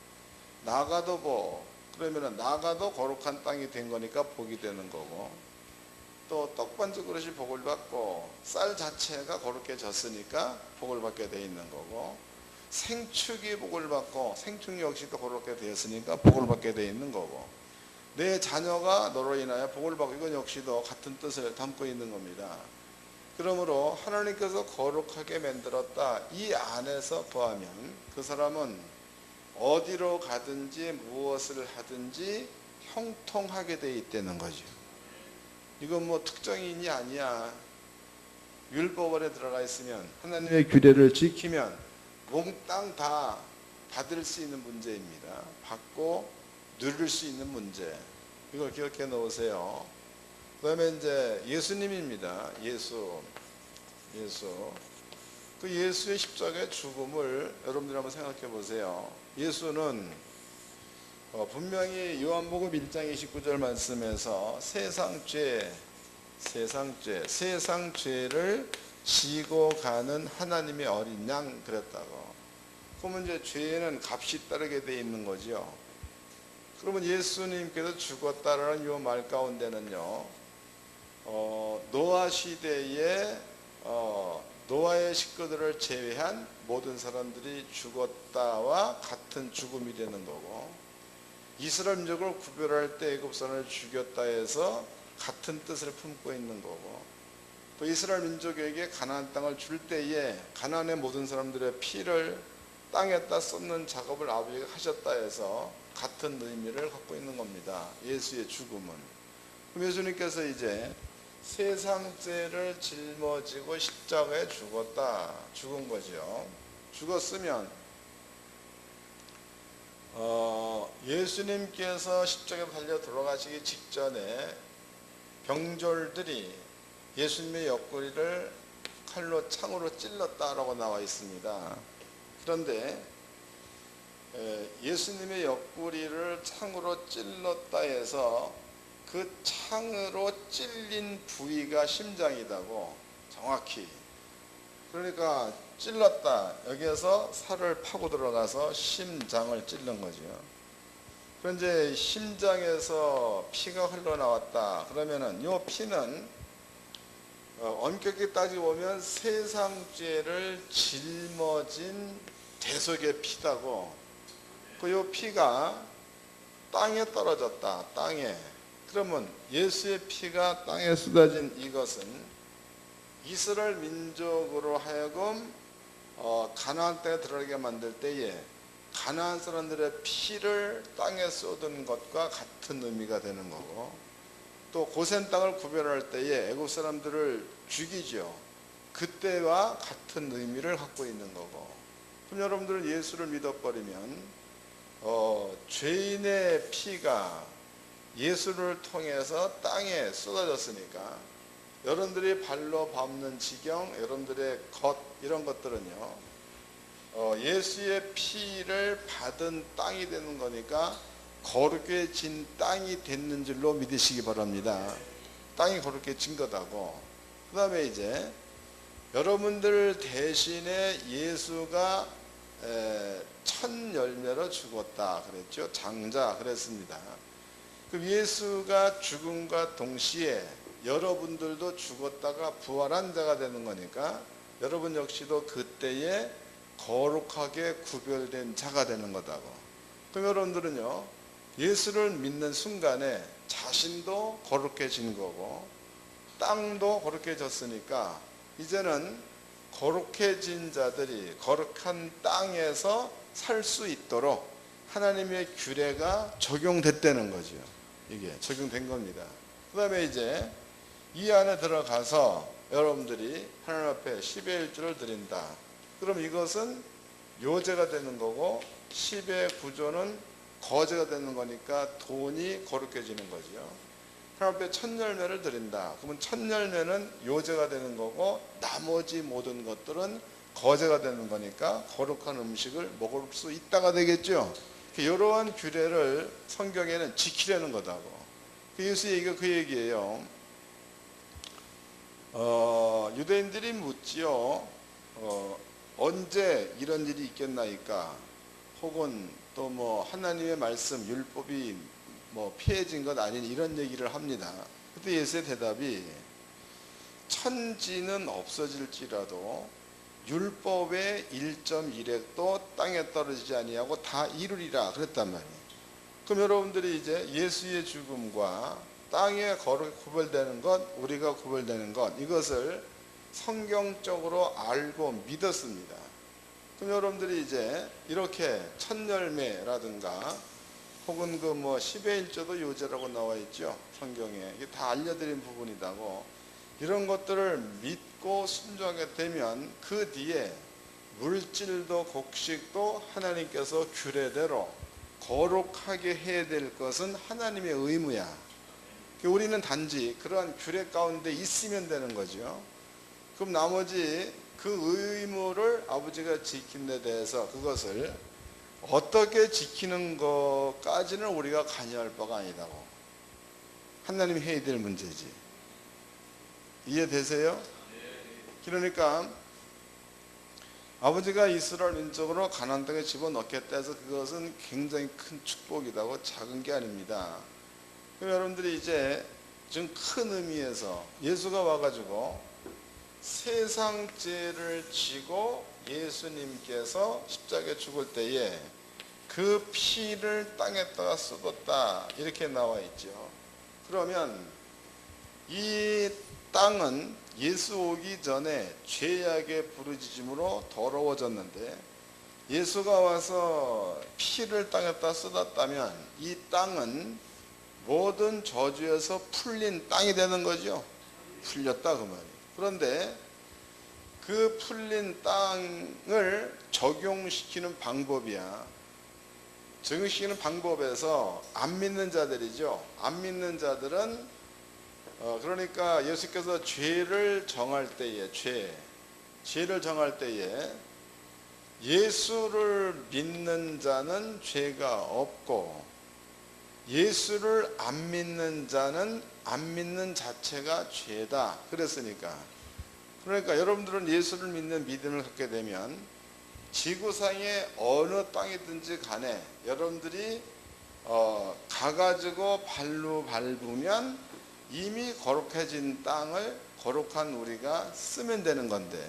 나가도 복. 그러면 나가도 거룩한 땅이 된 거니까 복이 되는 거고, 또 떡반죽 그릇이 복을 받고 쌀 자체가 거룩해 졌으니까 복을 받게 돼 있는 거고, 생축이 복을 받고 생축 역시 또 거룩하게 되었으니까 복을 받게 돼 있는 거고, 내 자녀가 너로 인하여 복을 받고, 이건 역시도 같은 뜻을 담고 있는 겁니다. 그러므로 하나님께서 거룩하게 만들었다, 이 안에서 거하면 그 사람은 어디로 가든지 무엇을 하든지 형통하게 돼 있다는 거죠. 이건 뭐 특정인이 아니야. 율법 안에 들어가 있으면, 하나님의 규례를 지키면 몽땅 다 받을 수 있는 문제입니다. 받고 누릴 수 있는 문제. 이걸 기억해 놓으세요. 그 다음에 이제 예수님입니다. 예수. 그 예수의 십자가의 죽음을 여러분들이 한번 생각해 보세요. 예수는 분명히 요한복음 1장 29절 말씀에서 세상 죄를 지고 가는 하나님의 어린 양 그랬다고. 그러면 이제 죄는 값이 따르게 돼 있는 거죠. 그러면 예수님께서 죽었다라는 요 말 가운데는요, 노아 시대에 노아의 식구들을 제외한 모든 사람들이 죽었다와 같은 죽음이 되는 거고, 이스라엘 민족을 구별할 때 애굽 사람을 죽였다 해서 같은 뜻을 품고 있는 거고, 또 이스라엘 민족에게 가나안 땅을 줄 때에 가나안의 모든 사람들의 피를 땅에다 쏟는 작업을 아버지가 하셨다 해서 같은 의미를 갖고 있는 겁니다. 예수의 죽음은. 그럼 예수님께서 이제 세상 죄를 짊어지고 십자가에 죽은 거죠. 죽었으면 예수님께서 십자가에 달려 돌아가시기 직전에 병졸들이 예수님의 옆구리를 칼로 창으로 찔렀다라고 나와 있습니다. 그런데 예수님의 옆구리를 창으로 찔렀다 해서 그 창으로 찔린 부위가 심장이다고, 정확히. 그러니까 찔렀다, 여기에서 살을 파고 들어가서 심장을 찔른 거죠. 그런데 심장에서 피가 흘러나왔다 그러면은 이 피는 엄격히 따지고 보면 세상 죄를 짊어진 대속의 피다고. 그 피가 땅에 떨어졌다, 땅에. 그러면 예수의 피가 땅에 쏟아진 이것은 이스라엘 민족으로 하여금 가나안 땅에 들어가게 만들 때에 가나안 사람들의 피를 땅에 쏟은 것과 같은 의미가 되는 거고, 또 고센 땅을 구별할 때에 애굽 사람들을 죽이죠. 그때와 같은 의미를 갖고 있는 거고. 그럼 여러분들은 예수를 믿어버리면 죄인의 피가 예수를 통해서 땅에 쏟아졌으니까 여러분들이 발로 밟는 지경, 여러분들의 것, 이런 것들은요, 예수의 피를 받은 땅이 되는 거니까 거룩해진 땅이 됐는 줄로 믿으시기 바랍니다. 땅이 거룩해진 거다고. 그 다음에 이제 여러분들 대신에 예수가 첫 열매로 죽었다 그랬죠. 장자 그랬습니다. 그 예수가 죽음과 동시에 여러분들도 죽었다가 부활한 자가 되는 거니까 여러분 역시도 그때에 거룩하게 구별된 자가 되는 거다고. 그럼 여러분들은요, 예수를 믿는 순간에 자신도 거룩해진 거고 땅도 거룩해졌으니까 이제는 거룩해진 자들이 거룩한 땅에서 살 수 있도록 하나님의 규례가 적용됐다는 거죠. 이게 적용된 겁니다. 그 다음에 이제 이 안에 들어가서 여러분들이 하나님 앞에 10의 1조를 드린다. 그럼 이것은 요제가 되는 거고 10의 9조는 거제가 되는 거니까 돈이 거룩해지는 거죠. 하나님 앞에 첫 열매를 드린다. 그러면 첫 열매는 요제가 되는 거고 나머지 모든 것들은 거제가 되는 거니까 거룩한 음식을 먹을 수 있다가 되겠죠. 이러한 규례를 성경에는 지키려는 거다고. 예수 얘기가 그 얘기예요. 유대인들이 묻지요. 언제 이런 일이 있겠나이까? 혹은 또 뭐 하나님의 말씀 율법이 뭐 피해진 것 아닌 이런 얘기를 합니다. 그때 예수의 대답이 천지는 없어질지라도 율법의 1.1획도 땅에 떨어지지 아니하고 다 이루리라 그랬단 말이에요. 그럼 여러분들이 이제 예수의 죽음과 땅에 구별되는 것, 우리가 구별되는 것, 이것을 성경적으로 알고 믿었습니다. 그럼 여러분들이 이제 이렇게 첫 열매라든가 혹은 그 뭐 10의 1조도 요제라고 나와 있죠. 성경에. 이게 다 알려드린 부분이다고. 이런 것들을 믿고 순종하게 되면 그 뒤에 물질도 곡식도 하나님께서 규례대로 거룩하게 해야 될 것은 하나님의 의무야. 우리는 단지 그러한 규례 가운데 있으면 되는 거죠. 그럼 나머지 그 의무를 아버지가 지킨 데 대해서 그것을 어떻게 지키는 것까지는 우리가 관여할 바가 아니다고. 하나님이 해야 될 문제지. 이해되세요? 그러니까 아버지가 이스라엘 민족으로 가나안 땅에 집어넣겠다 해서 그것은 굉장히 큰 축복이다고 작은 게 아닙니다. 그럼 여러분들이 이제 좀 큰 의미에서 예수가 와가지고 세상 죄를 지고 예수님께서 십자가에 죽을 때에 그 피를 땅에다가 쏟았다 이렇게 나와 있죠. 그러면 이 땅은 예수 오기 전에 죄악의 부르짖음으로 더러워졌는데 예수가 와서 피를 땅에다 쏟았다면 이 땅은 모든 저주에서 풀린 땅이 되는 거죠. 풀렸다 그 말이에요. 그런데 그 풀린 땅을 적용시키는 방법에서 안 믿는 자들이죠. 안 믿는 자들은 그러니까 예수께서 죄를 정할 때에 죄를 정할 때에 예수를 믿는 자는 죄가 없고 예수를 안 믿는 자는 안 믿는 자체가 죄다 그랬으니까. 그러니까 여러분들은 예수를 믿는 믿음을 갖게 되면 지구상의 어느 땅이든지 간에 여러분들이 가가지고 발로 밟으면 이미 거룩해진 땅을 거룩한 우리가 쓰면 되는 건데,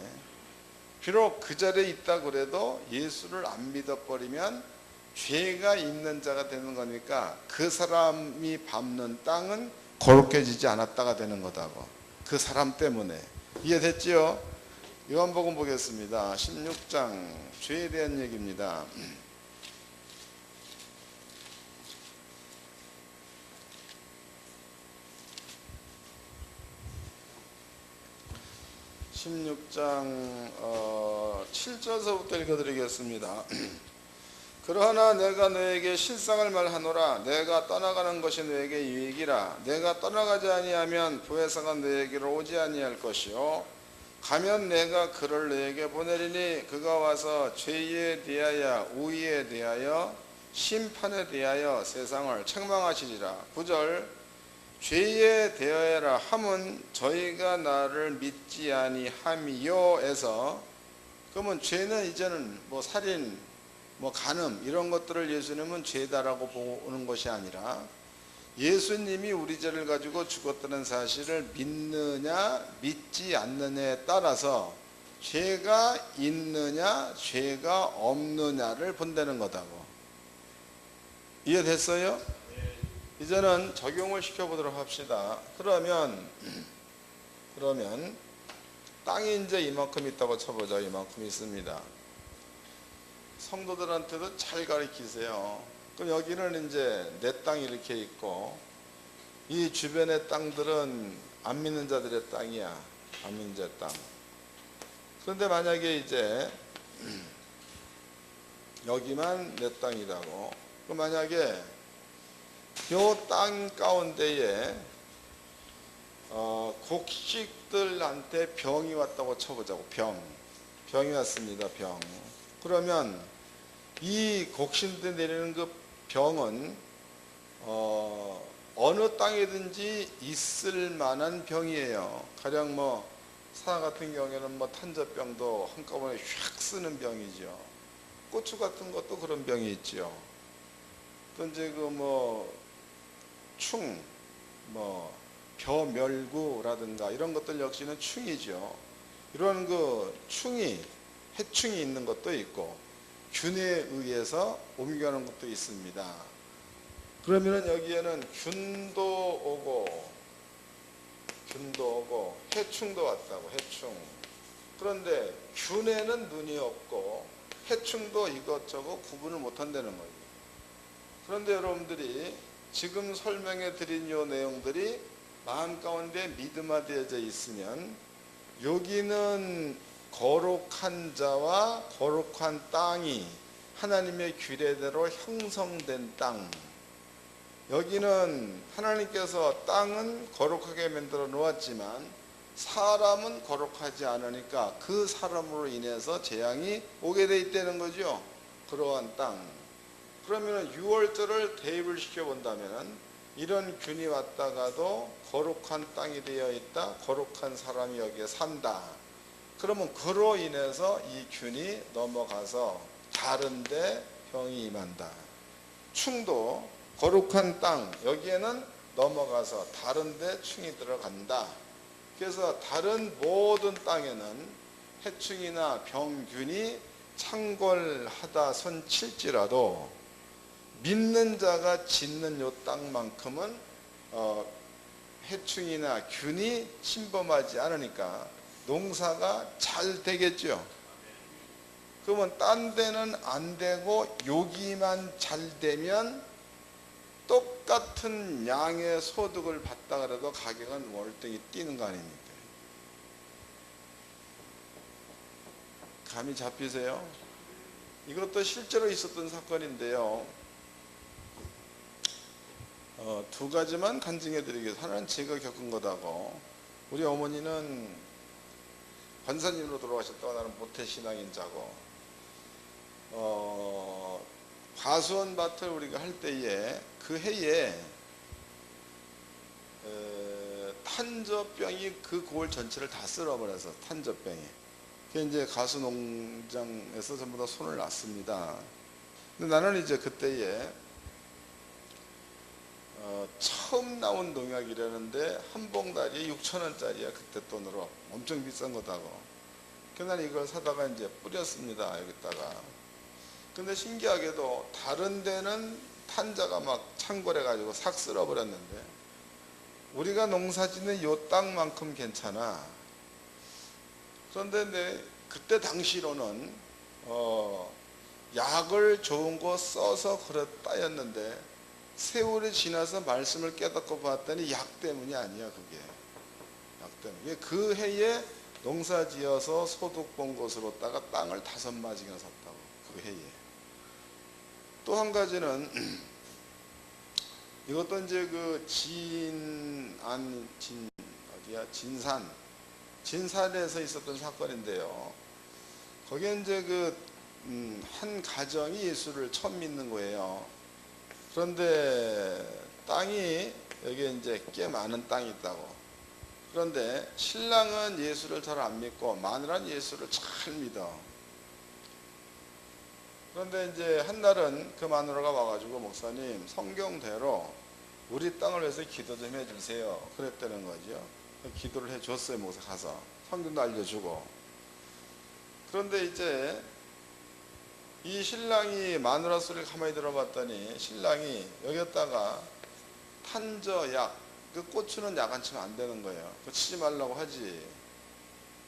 비록 그 자리에 있다 그래도 예수를 안 믿어버리면 죄가 있는 자가 되는 거니까 그 사람이 밟는 땅은 거룩해지지 않았다가 되는 거다고. 그 사람 때문에. 이해됐지요? 요한복음 보겠습니다. 16장 죄에 대한 얘기입니다. 16장 7절서부터 읽어드리겠습니다. 그러나 내가 너에게 실상을 말하노라. 내가 떠나가는 것이 너에게 유익이라. 내가 떠나가지 아니하면 부회사가 너에게로 오지 아니할 것이요 가면 내가 그를 너에게 보내리니 그가 와서 죄에 대하여 우위에 대하여 심판에 대하여 세상을 책망하시리라. 9절 죄에 대하여라 함은 저희가 나를 믿지 아니함이요 에서, 그러면 죄는 이제는 뭐 살인 뭐 간음 이런 것들을 예수님은 죄다라고 보는 것이 아니라 예수님이 우리 죄를 가지고 죽었다는 사실을 믿느냐 믿지 않느냐에 따라서 죄가 있느냐 죄가 없느냐를 본다는 거다고. 이해됐어요? 이제는 적용을 시켜보도록 합시다. 그러면 땅이 이제 이만큼 있다고 쳐보자. 이만큼 있습니다. 성도들한테도 잘 가르치세요. 그럼 여기는 이제 내 땅이 이렇게 있고 이 주변의 땅들은 안 믿는 자들의 땅이야. 안 믿는 자의 땅. 그런데 만약에 이제 여기만 내 땅이라고, 그럼 만약에 요 땅 가운데에 곡식들한테 병이 왔다고 쳐보자고. 병이 왔습니다. 병. 그러면 이 곡식들 내리는 그 병은 어느 땅이든지 있을 만한 병이에요. 가령 뭐 사 같은 경우에는 뭐 탄저병도 한꺼번에 휙 쓰는 병이죠. 고추 같은 것도 그런 병이 있죠. 또 이제 충, 벼멸구라든가 이런 것들 역시는 충이죠. 이런 충이, 해충이 있는 것도 있고 균에 의해서 옮겨가는 것도 있습니다. 그러면은 여기에는 균도 오고 해충도 왔다고. 해충. 그런데 균에는 눈이 없고 해충도 이것저것 구분을 못한다는 거예요. 그런데 여러분들이 지금 설명해 드린 요 내용들이 마음 가운데 믿음화되어져 있으면 여기는 거룩한 자와 거룩한 땅이 하나님의 규례대로 형성된 땅, 여기는 하나님께서 땅은 거룩하게 만들어 놓았지만 사람은 거룩하지 않으니까 그 사람으로 인해서 재앙이 오게 돼 있다는 거죠. 그러한 땅. 그러면 6월절을 대입을 시켜본다면 이런 균이 왔다가도 거룩한 땅이 되어 있다, 거룩한 사람이 여기에 산다. 그러면 그로 인해서 이 균이 넘어가서 다른 데 병이 임한다. 충도 거룩한 땅, 여기에는 넘어가서 다른 데 충이 들어간다. 그래서 다른 모든 땅에는 해충이나 병균이 창궐하다 선칠지라도 믿는 자가 짓는 요 땅만큼은 해충이나 균이 침범하지 않으니까 농사가 잘 되겠죠. 그러면 딴 데는 안 되고 여기만 잘 되면 똑같은 양의 소득을 받다 그래도 가격은 월등히 뛰는 거 아닙니까? 감이 잡히세요? 이것도 실제로 있었던 사건인데요. 두 가지만 간증해 드리겠습니다. 하나는 제가 겪은 거다고. 우리 어머니는 권사님으로 돌아가셨다고 나는 모태신앙인 자고, 과수원 밭을 우리가 할 때에 그 해에 탄저병이 그 고을 전체를 다 쓸어버려서 탄저병이. 그게 이제 가수 농장에서 전부 다 손을 놨습니다. 근데 나는 이제 그때에 처음 나온 농약이라는데 한 봉다리에 6,000원짜리야. 그때 돈으로 엄청 비싼 거다고. 그래서 난 이걸 사다가 이제 뿌렸습니다. 여기다가. 근데 신기하게도 다른 데는 탄자가 막 창궐해 가지고 싹 쓸어버렸는데 우리가 농사짓는 요 땅만큼 괜찮아. 그런데 그때 당시로는 약을 좋은 거 써서 그랬다였는데 세월이 지나서 말씀을 깨닫고 봤더니 약 때문이 아니야. 그게 약 때문에. 그 해에 농사 지어서 소득 본 것으로다가 땅을 5마지나 샀다고. 그 해에. 또 한 가지는 이것도 이제 진산에서 있었던 사건인데요. 거기에 이제 한 가정이 예수를 처음 믿는 거예요. 그런데 땅이 여기에 이제 꽤 많은 땅이 있다고. 그런데 신랑은 예수를 잘 안 믿고 마누라는 예수를 잘 믿어. 그런데 이제 한날은 그 마누라가 와가지고 목사님 성경대로 우리 땅을 위해서 기도 좀 해주세요. 그랬다는 거죠. 기도를 해줬어요. 목사 가서 성경도 알려주고. 그런데 이제 이 신랑이 마누라 소리를 가만히 들어봤더니 신랑이 여기다가 탄저약, 그 고추는 약 안 치면 안 되는 거예요. 그거 치지 말라고 하지.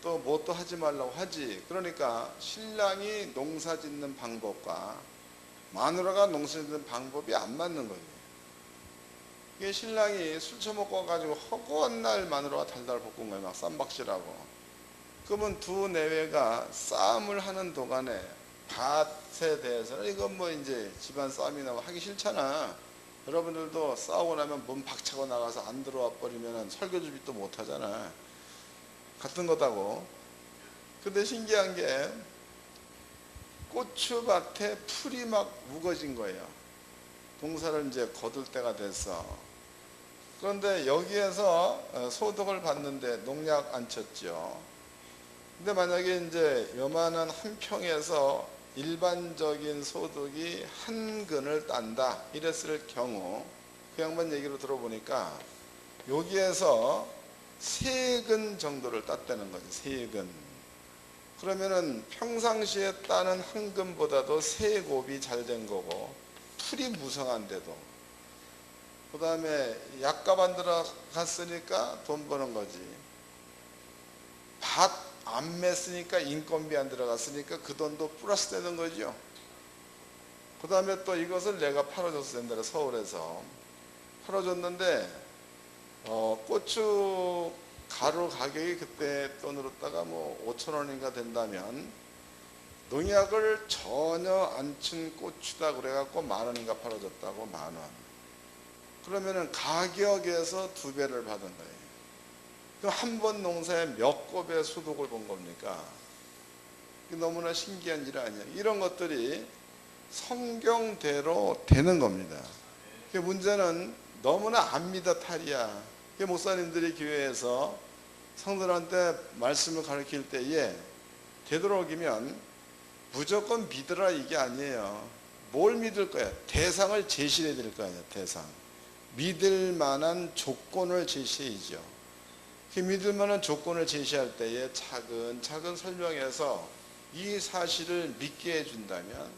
또 뭐 또 하지 말라고 하지. 그러니까 신랑이 농사 짓는 방법과 마누라가 농사 짓는 방법이 안 맞는 거예요. 이게 신랑이 술 처먹고 와가지고 허구한 날 마누라가 달달 볶은 거예요. 막 쌈박질하고. 그러면 두 내외가 싸움을 하는 동안에 밭에 대해서는 이건 뭐 이제 집안 싸움이나 하기 싫잖아. 여러분들도 싸우고 나면 몸 박차고 나가서 안 들어와 버리면 설교 준비도 못 하잖아. 같은 거다고. 근데 신기한 게 고추밭에 풀이 막 우거진 거예요. 동사를 이제 거둘 때가 됐어. 그런데 여기에서 소득을 받는데 농약 안 쳤죠. 근데 만약에 이제 요만한 한 평에서 일반적인 소득이 한 근을 딴다 이랬을 경우 그 양반 얘기로 들어보니까 여기에서 3근 정도를 땄다는 거지. 3근. 그러면은 평상시에 따는 한 근보다도 세곱이 잘 된 거고 풀이 무성한데도 그 다음에 약값 안 들어갔으니까 돈 버는 거지. 밭 안 맸으니까 인건비 안 들어갔으니까 그 돈도 플러스 되는 거죠. 그 다음에 또 이것을 내가 팔아줬어야 된다. 서울에서 팔아줬는데 고추 가루 가격이 그때 돈으로다가 뭐 5,000원인가 된다면 농약을 전혀 안 친 고추다 그래갖고 10,000원인가 팔아줬다고. 10,000원. 그러면은 가격에서 2배를 받은 거예요. 그럼 한 번 농사에 몇 곱의 소득을 본 겁니까? 너무나 신기한 일 아니에요. 이런 것들이 성경대로 되는 겁니다. 문제는 너무나 안 믿어 탈이야. 목사님들이 교회에서 성도들한테 말씀을 가르칠 때에 되도록이면 무조건 믿으라 이게 아니에요. 뭘 믿을 거야? 대상을 제시해 드릴 거 아니에요. 대상. 믿을 만한 조건을 제시해야죠. 믿을 만한 조건을 제시할 때에 차근차근 설명해서 이 사실을 믿게 해준다면,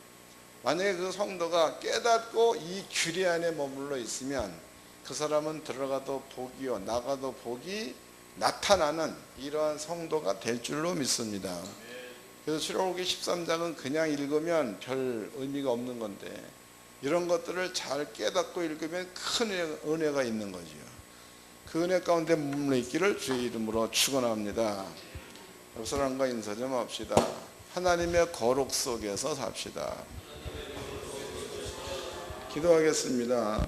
만약에 그 성도가 깨닫고 이 규례 안에 머물러 있으면 그 사람은 들어가도 복이요 나가도 복이 나타나는 이러한 성도가 될 줄로 믿습니다. 그래서 출애굽기 13장은 그냥 읽으면 별 의미가 없는 건데 이런 것들을 잘 깨닫고 읽으면 큰 은혜가 있는 거지요. 그 은혜 가운데 머물러 있기를 주의 이름으로 축원합니다. 옆 사람과 인사 좀 합시다. 하나님의 거룩 속에서 삽시다. 기도하겠습니다.